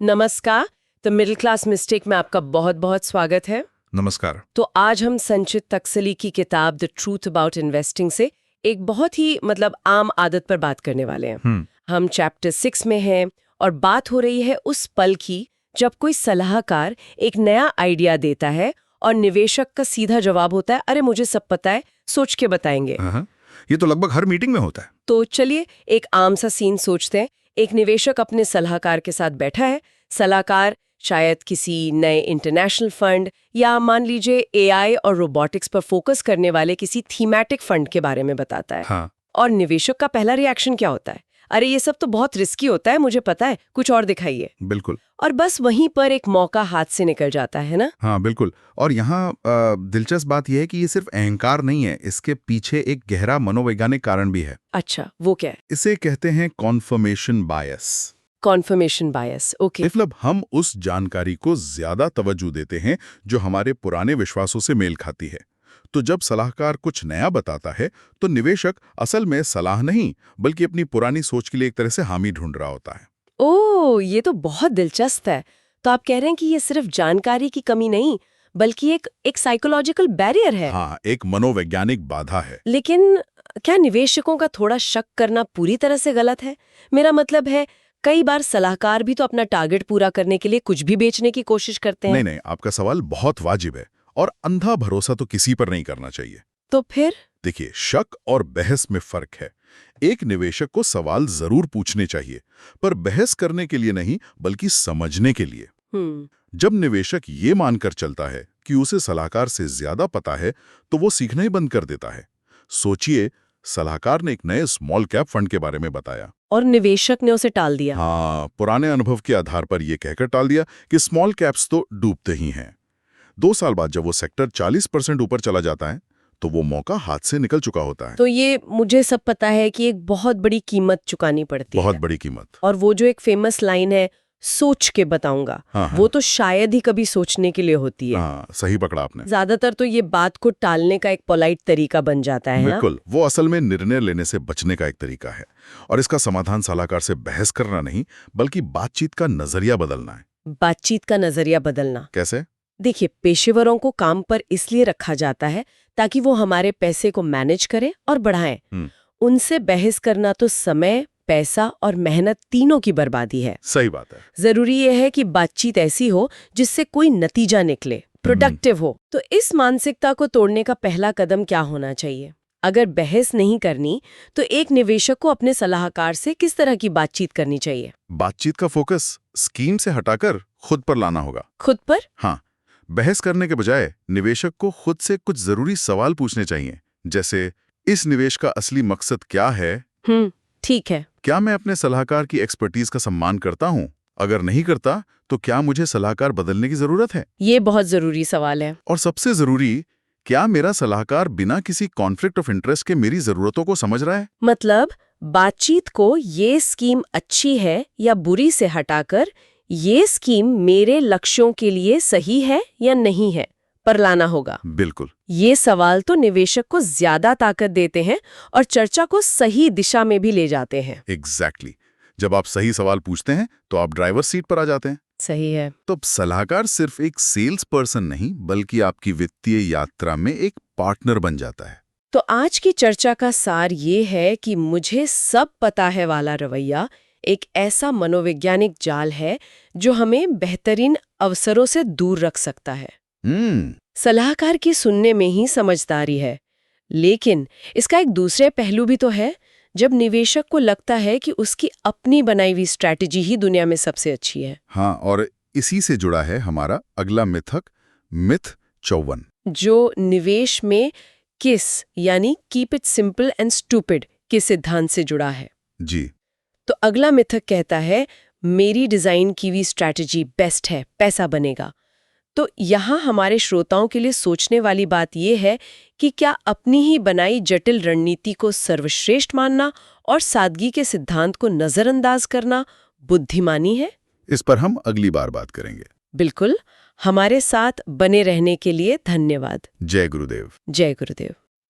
नमस्कार। The middle class mistake में आपका बहुत बहुत स्वागत है। नमस्कार। तो आज हम संचित तकसली की किताब द ट्रूथ अबाउट इन्वेस्टिंग से एक बहुत ही आम आदत पर बात करने वाले हैं। हम चैप्टर 6 में हैं और बात हो रही है उस पल की जब कोई सलाहकार एक नया आइडिया देता है और निवेशक का सीधा जवाब होता है, अरे मुझे सब पता है, सोच के बताएंगे। ये तो लगभग हर मीटिंग में होता है। तो चलिए एक आम सा सीन सोचते हैं। एक निवेशक अपने सलाहकार के साथ बैठा है। सलाहकार शायद किसी नए इंटरनेशनल फंड या मान लीजिए एआई और रोबोटिक्स पर फोकस करने वाले किसी थीमेटिक फंड के बारे में बताता है। हाँ। और निवेशक का पहला रिएक्शन क्या होता है? अरे ये सब तो बहुत रिस्की होता है, मुझे पता है, कुछ और दिखाइए। बिल्कुल। और बस वहीं पर एक मौका हाथ से निकल जाता है ना। हाँ बिल्कुल। और यहाँ दिलचस्प बात यह है कि ये सिर्फ अहंकार नहीं है, इसके पीछे एक गहरा मनोवैज्ञानिक कारण भी है। अच्छा, वो क्या है? इसे कहते हैं कॉन्फर्मेशन बायस। कॉन्फर्मेशन बायस, ओके। मतलब हम उस जानकारी को ज्यादा तवज्जो देते हैं जो हमारे पुराने विश्वासों से मेल खाती है। तो जब सलाहकार कुछ नया बताता है तो निवेशक असल में सलाह नहीं बल्कि अपनी पुरानी सोच के लिए एक तरह से हामी ढूंढ रहा होता है। ओह, ये तो बहुत दिलचस्प है। तो आप कह रहे हैं कि ये सिर्फ जानकारी की कमी नहीं बल्कि एक साइकोलॉजिकल बैरियर है। हाँ, एक मनोवैज्ञानिक बाधा है। लेकिन क्या निवेशकों का थोड़ा शक करना पूरी तरह से गलत है? मेरा मतलब है, कई बार सलाहकार भी तो अपना टारगेट पूरा करने के लिए कुछ भी बेचने की कोशिश करते हैं। नहीं, आपका सवाल बहुत वाजिब है और अंधा भरोसा तो किसी पर नहीं करना चाहिए। तो फिर? देखिए, शक और बहस में फर्क है। एक निवेशक को सवाल जरूर पूछने चाहिए, पर बहस करने के लिए नहीं बल्कि समझने के लिए। जब निवेशक ये मानकर चलता है कि उसे सलाहकार से ज्यादा पता है तो वो सीखना ही बंद कर देता है। सोचिए, सलाहकार ने एक नए स्मॉल कैप फंड के बारे में बताया और निवेशक ने उसे टाल दिया। हाँ, पुराने अनुभव के आधार पर यह कहकर टाल दिया कि स्मॉल कैप्स तो डूबते ही हैं। 2 साल बाद जब वो सेक्टर 40% ऊपर चला जाता है तो वो मौका हाथ से निकल चुका होता है। तो ये मुझे सब पता है कि एक बहुत बड़ी कीमत चुकानी पड़ती है। बहुत बड़ी कीमत। और वो जो एक फेमस लाइन है, सोच के बताऊंगा, वो तो शायद ही कभी सोचने के लिए होती है। हाँ, सही पकड़ा आपने। ज्यादातर तो ये बात को टालने का एक पोलाइट तरीका बन जाता है। बिल्कुल, वो असल में निर्णय लेने से बचने का एक तरीका है और इसका समाधान सलाहकार से बहस करना नहीं बल्कि बातचीत का नजरिया बदलना है। बातचीत का नजरिया बदलना कैसे? देखिए, पेशेवरों को काम पर इसलिए रखा जाता है ताकि वो हमारे पैसे को मैनेज करें और बढ़ाएं। उनसे बहस करना तो समय, पैसा और मेहनत तीनों की बर्बादी है। सही बात है। जरूरी यह है कि बातचीत ऐसी हो जिससे कोई नतीजा निकले, प्रोडक्टिव हो। तो इस मानसिकता को तोड़ने का पहला कदम क्या होना चाहिए? अगर बहस नहीं करनी तो एक निवेशक को अपने सलाहकार से किस तरह की बातचीत करनी चाहिए? बातचीत का फोकस स्कीम से हटाकर खुद पर लाना होगा। खुद पर? हाँ, बहस करने के बजाय निवेशक को खुद से कुछ जरूरी सवाल पूछने चाहिए, जैसे इस निवेश का असली मकसद क्या है? ठीक है। क्या मैं अपने सलाहकार की एक्सपर्टीज का सम्मान करता हूँ? अगर नहीं करता तो क्या मुझे सलाहकार बदलने की जरूरत है? ये बहुत जरूरी सवाल है। और सबसे जरूरी, क्या मेरा सलाहकार बिना किसी कॉन्फ्लिक्ट ऑफ इंटरेस्ट के मेरी जरूरतों को समझ रहा है? मतलब बातचीत को ये स्कीम अच्छी है या बुरी से हटाकर ये स्कीम मेरे लक्ष्यों के लिए सही है या नहीं है पर लाना होगा। बिल्कुल। ये सवाल तो निवेशक को ज्यादा ताकत देते हैं और चर्चा को सही दिशा में भी ले जाते हैं। एग्जैक्टली। जब आप सही सवाल पूछते हैं तो आप ड्राइवर सीट पर आ जाते हैं। सही है। तो सलाहकार सिर्फ एक सेल्स पर्सन नहीं बल्कि आपकी वित्तीय यात्रा में एक पार्टनर बन जाता है। तो आज की चर्चा का सार ये है कि मुझे सब पता है वाला रवैया एक ऐसा मनोवैज्ञानिक जाल है जो हमें बेहतरीन अवसरों से दूर रख सकता है। सलाहकार की सुनने में ही समझदारी है, लेकिन इसका एक दूसरे पहलू भी तो है। जब निवेशक को लगता है कि उसकी अपनी बनाई हुई स्ट्रैटेजी ही दुनिया में सबसे अच्छी है। हाँ, और इसी से जुड़ा है हमारा अगला मिथ 54, जो निवेश में किस यानी keep it simple and stupid के सिद्धांत से जुड़ा है। जी। तो अगला मिथक कहता है, मेरी डिजाइन की हुई स्ट्रैटेजी बेस्ट है, पैसा बनेगा। तो यहाँ हमारे श्रोताओं के लिए सोचने वाली बात यह है कि क्या अपनी ही बनाई जटिल रणनीति को सर्वश्रेष्ठ मानना और सादगी के सिद्धांत को नजरअंदाज करना बुद्धिमानी है? इस पर हम अगली बार बात करेंगे। बिल्कुल। हमारे साथ बने रहने के लिए धन्यवाद। जय गुरुदेव। जय गुरुदेव।